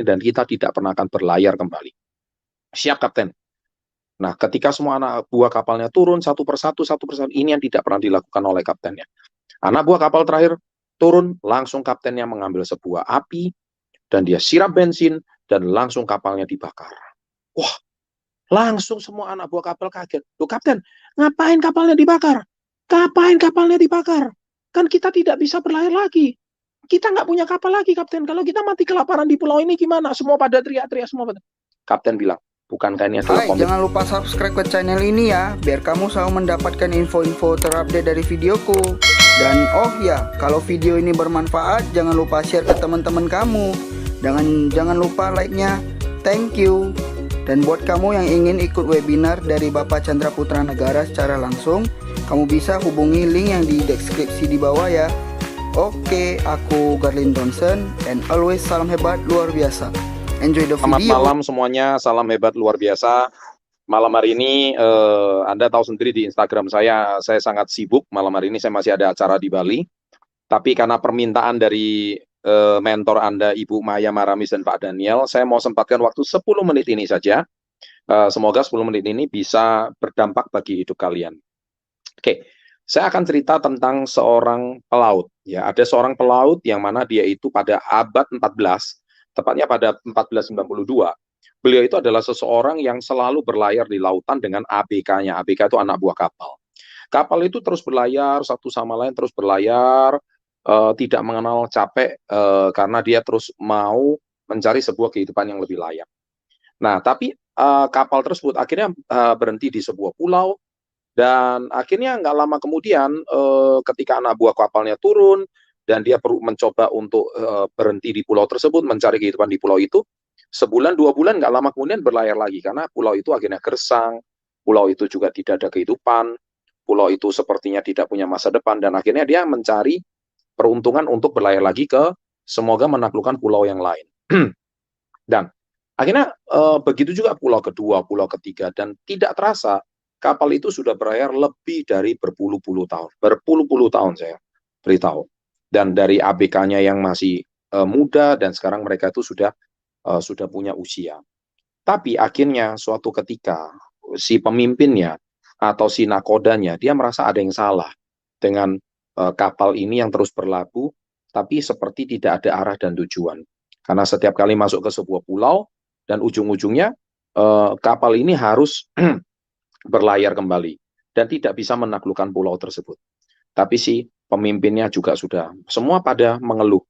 dan kita tidak pernah akan berlayar kembali. Siap, Kapten. Nah, ketika semua anak buah kapalnya turun satu persatu, ini yang tidak pernah dilakukan oleh kaptennya. Anak buah kapal terakhir turun, langsung kaptennya mengambil sebuah api, dan dia siram bensin, dan langsung kapalnya dibakar. Wah, langsung semua anak buah kapal kaget. Loh, Kapten, ngapain kapalnya dibakar? Ngapain kapalnya dibakar? Kan kita tidak bisa berlayar lagi. Kita nggak punya kapal lagi, Kapten. Kalau kita mati kelaparan di pulau ini gimana? Semua pada teriak-teriak semua. Kapten bilang, bukankah ini adalah Hai, komit? jangan lupa subscribe ke channel ini ya, biar kamu selalu mendapatkan info-info terupdate dari videoku. Dan oh ya, kalau video ini bermanfaat, jangan lupa share ke teman-teman kamu. Jangan lupa like-nya. Thank you. Dan buat kamu yang ingin ikut webinar dari Bapak Chandra Putra Negara secara langsung, kamu bisa hubungi link yang di deskripsi di bawah ya. Oke, aku Garlin Johnson, and always salam hebat luar biasa. Enjoy the video. Selamat malam semuanya, salam hebat luar biasa. Malam hari ini, Anda tahu sendiri di Instagram saya sangat sibuk. Malam hari ini saya masih ada acara di Bali. Tapi karena permintaan dari mentor Anda, Ibu Maya Maramis dan Pak Daniel, saya mau sempatkan waktu 10 menit ini saja. Semoga 10 menit ini bisa berdampak bagi hidup kalian. Oke, saya akan cerita tentang seorang pelaut. Ya, ada seorang pelaut yang mana dia itu pada abad 14, tepatnya pada 1492. Beliau itu adalah seseorang yang selalu berlayar di lautan dengan ABK-nya. ABK itu anak buah kapal. Kapal itu terus berlayar, satu sama lain terus berlayar, tidak mengenal capek, karena dia terus mau mencari sebuah kehidupan yang lebih layak. Nah, tapi kapal tersebut akhirnya berhenti di sebuah pulau, dan akhirnya nggak lama kemudian, ketika anak buah kapalnya turun, dan dia perlu mencoba untuk berhenti di pulau tersebut, mencari kehidupan di pulau itu, sebulan, 2 bulan, nggak lama kemudian berlayar lagi, karena pulau itu akhirnya gersang, pulau itu juga tidak ada kehidupan, pulau itu sepertinya tidak punya masa depan, dan akhirnya dia mencari peruntungan untuk berlayar lagi ke, semoga menaklukkan pulau yang lain. Dan akhirnya begitu juga pulau kedua, pulau ketiga, dan tidak terasa kapal itu sudah berlayar lebih dari berpuluh-puluh tahun. Berpuluh-puluh tahun saya beritahu. Dan dari ABK-nya yang masih muda, dan sekarang mereka itu sudah punya usia. Tapi akhirnya suatu ketika si pemimpinnya atau si nakodanya, dia merasa ada yang salah dengan kapal ini yang terus berlabuh, tapi seperti tidak ada arah dan tujuan. Karena setiap kali masuk ke sebuah pulau, dan ujung-ujungnya kapal ini harus berlayar kembali, dan tidak bisa menaklukkan pulau tersebut. Tapi si pemimpinnya juga sudah, semua pada mengeluh.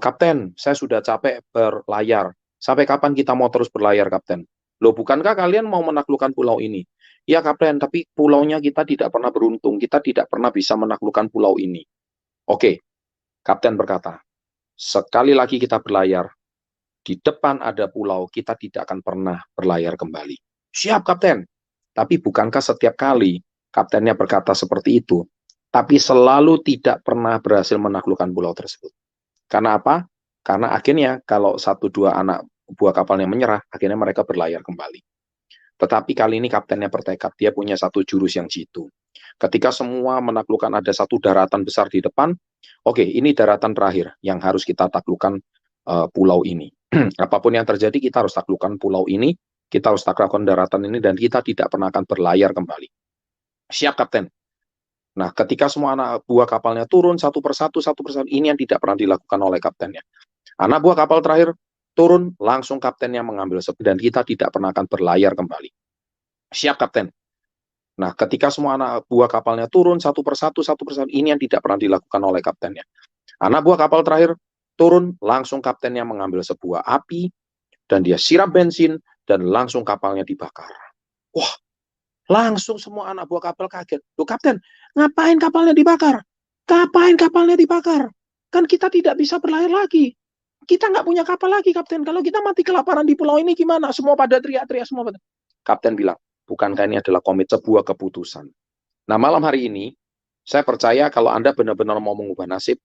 Kapten, saya sudah capek berlayar. Sampai kapan kita mau terus berlayar, Kapten? Loh, bukankah kalian mau menaklukkan pulau ini? Ya, Kapten, tapi pulaunya kita tidak pernah beruntung. Kita tidak pernah bisa menaklukkan pulau ini. Oke, Kapten berkata, sekali lagi kita berlayar, di depan ada pulau, kita tidak akan pernah berlayar kembali. Siap, Kapten. Tapi bukankah setiap kali kaptennya berkata seperti itu, tapi selalu tidak pernah berhasil menaklukkan pulau tersebut? Karena apa? Karena akhirnya kalau 1-2 anak buah kapalnya menyerah, akhirnya mereka berlayar kembali. Tetapi kali ini kaptennya bertekad, dia punya satu jurus yang jitu. Ketika semua menaklukkan ada satu daratan besar di depan, oke, ini daratan terakhir yang harus kita taklukkan, pulau ini. Apapun yang terjadi, kita harus taklukkan pulau ini, kita harus taklukkan daratan ini, dan kita tidak pernah akan berlayar kembali. Siap, Kapten. Nah, ketika semua anak buah kapalnya turun satu persatu, ini yang tidak pernah dilakukan oleh kaptennya. Anak buah kapal terakhir turun, langsung kaptennya mengambil dan kita tidak pernah akan berlayar kembali. Siap, Kapten. Nah, ketika semua anak buah kapalnya turun satu persatu, ini yang tidak pernah dilakukan oleh kaptennya. Anak buah kapal terakhir turun, langsung kaptennya mengambil sebuah api, dan dia siram bensin, dan langsung kapalnya dibakar. Wah, langsung semua anak buah kapal kaget. Loh, Kapten, ngapain kapalnya dibakar? Ngapain kapalnya dibakar? Kan kita tidak bisa berlayar lagi. Kita nggak punya kapal lagi, Kapten. Kalau kita mati kelaparan di pulau ini gimana? Semua pada teriak-teriak semua. Kapten bilang, bukankah ini adalah sebuah keputusan? Nah, malam hari ini, saya percaya kalau Anda benar-benar mau mengubah nasib,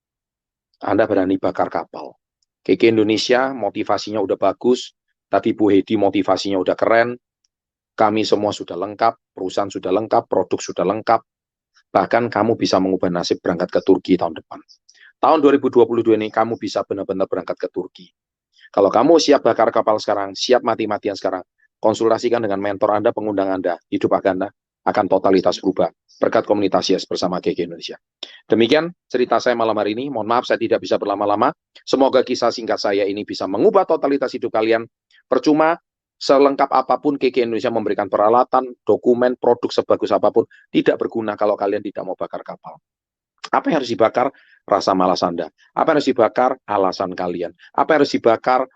Anda berani bakar kapal. KK Indonesia motivasinya udah bagus, tadi Bu Hedi motivasinya udah keren, kami semua sudah lengkap, perusahaan sudah lengkap, produk sudah lengkap, bahkan kamu bisa mengubah nasib berangkat ke Turki tahun depan. Tahun 2022 ini kamu bisa benar-benar berangkat ke Turki. Kalau kamu siap bakar kapal sekarang, siap mati-matian sekarang, konsultasikan dengan mentor Anda, pengundang Anda, hidup Anda akan totalitas berubah. Berkat komunitas Yes bersama GG Indonesia. Demikian cerita saya malam hari ini. Mohon maaf saya tidak bisa berlama-lama. Semoga kisah singkat saya ini bisa mengubah totalitas hidup kalian. Percuma selengkap apapun GG Indonesia memberikan peralatan, dokumen, produk sebagus apapun, tidak berguna kalau kalian tidak mau bakar kapal. Apa yang harus dibakar? Rasa malas Anda. Apa yang harus dibakar? Alasan kalian. Apa yang harus dibakar?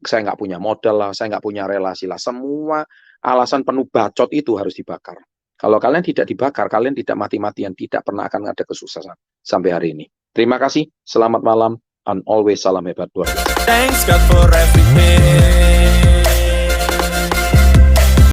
Saya nggak punya modal lah, saya nggak punya relasi lah. Semua alasan penuh bacot itu harus dibakar. Kalau kalian tidak dibakar, kalian tidak mati-matian, tidak pernah akan ada kesuksesan sampai hari ini. Terima kasih, selamat malam, and always salam hebat luar biasa. Thanks God for everything.